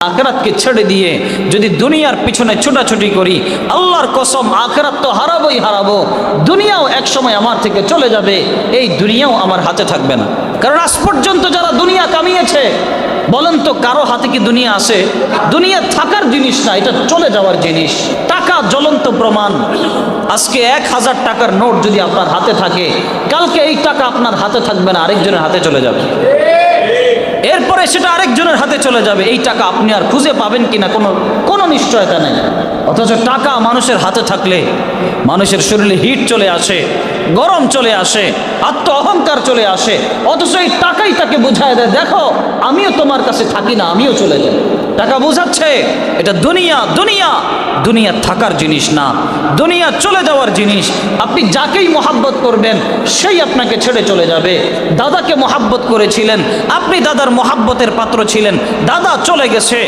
আখিরাতকে ছেড়ে দিয়ে যদি দুনিয়ার পিছনে ছোটাছুটি করি, আল্লাহর কসম আখিরাত তো হারাবোই হারাবো, দুনিয়াও এক সময় আমার থেকে চলে যাবে, এই দুনিয়াও আমার হাতে থাকবে না। কারণ আজ পর্যন্ত যারা দুনিয়া কামিয়েছে, বলেন তো কারো হাতে কি দুনিয়া আসে? দুনিয়া থাকার জিনিস না, এটা চলে যাওয়ার জিনিস। টাকা জ্বলন্ত প্রমাণ। আজকে 1000 টাকার নোট যদি আপনার হাতে থাকে, কালকে এই টাকা আপনার হাতে থাকবে না, আরেকজনের হাতে চলে যাবে, এরপরে সেটা আরেকজনের হাতে চলে যাবে। এই টাকা আপনি আর খুঁজে পাবেন কিনা কোনো নিশ্চয়তা নেই। অথচ টাকা মানুষের হাতে থাকলে মানুষের শরীরে হিট চলে আসে, গরম চলে আসে, আত্ম অহংকার চলে আসে। অথচ এই টাকাই তাকে বুঝায় দেয়, দেখো আমিও তোমার কাছে থাকি না, আমিও চলে যাই। টাকা বোঝাচ্ছে এটা দুনিয়া, দুনিয়া দুনিয়া থাকার জিনিস না, দুনিয়া চলে যাওয়ার জিনিস। আপনি যাকেই মহাব্বত করবেন সেই আপনাকে ছেড়ে চলে যাবে। দাদাকে মহাব্বত করেছিলেন, আপনি দাদার মহাব্বতের পাত্র ছিলেন, দাদা চলে গেছে।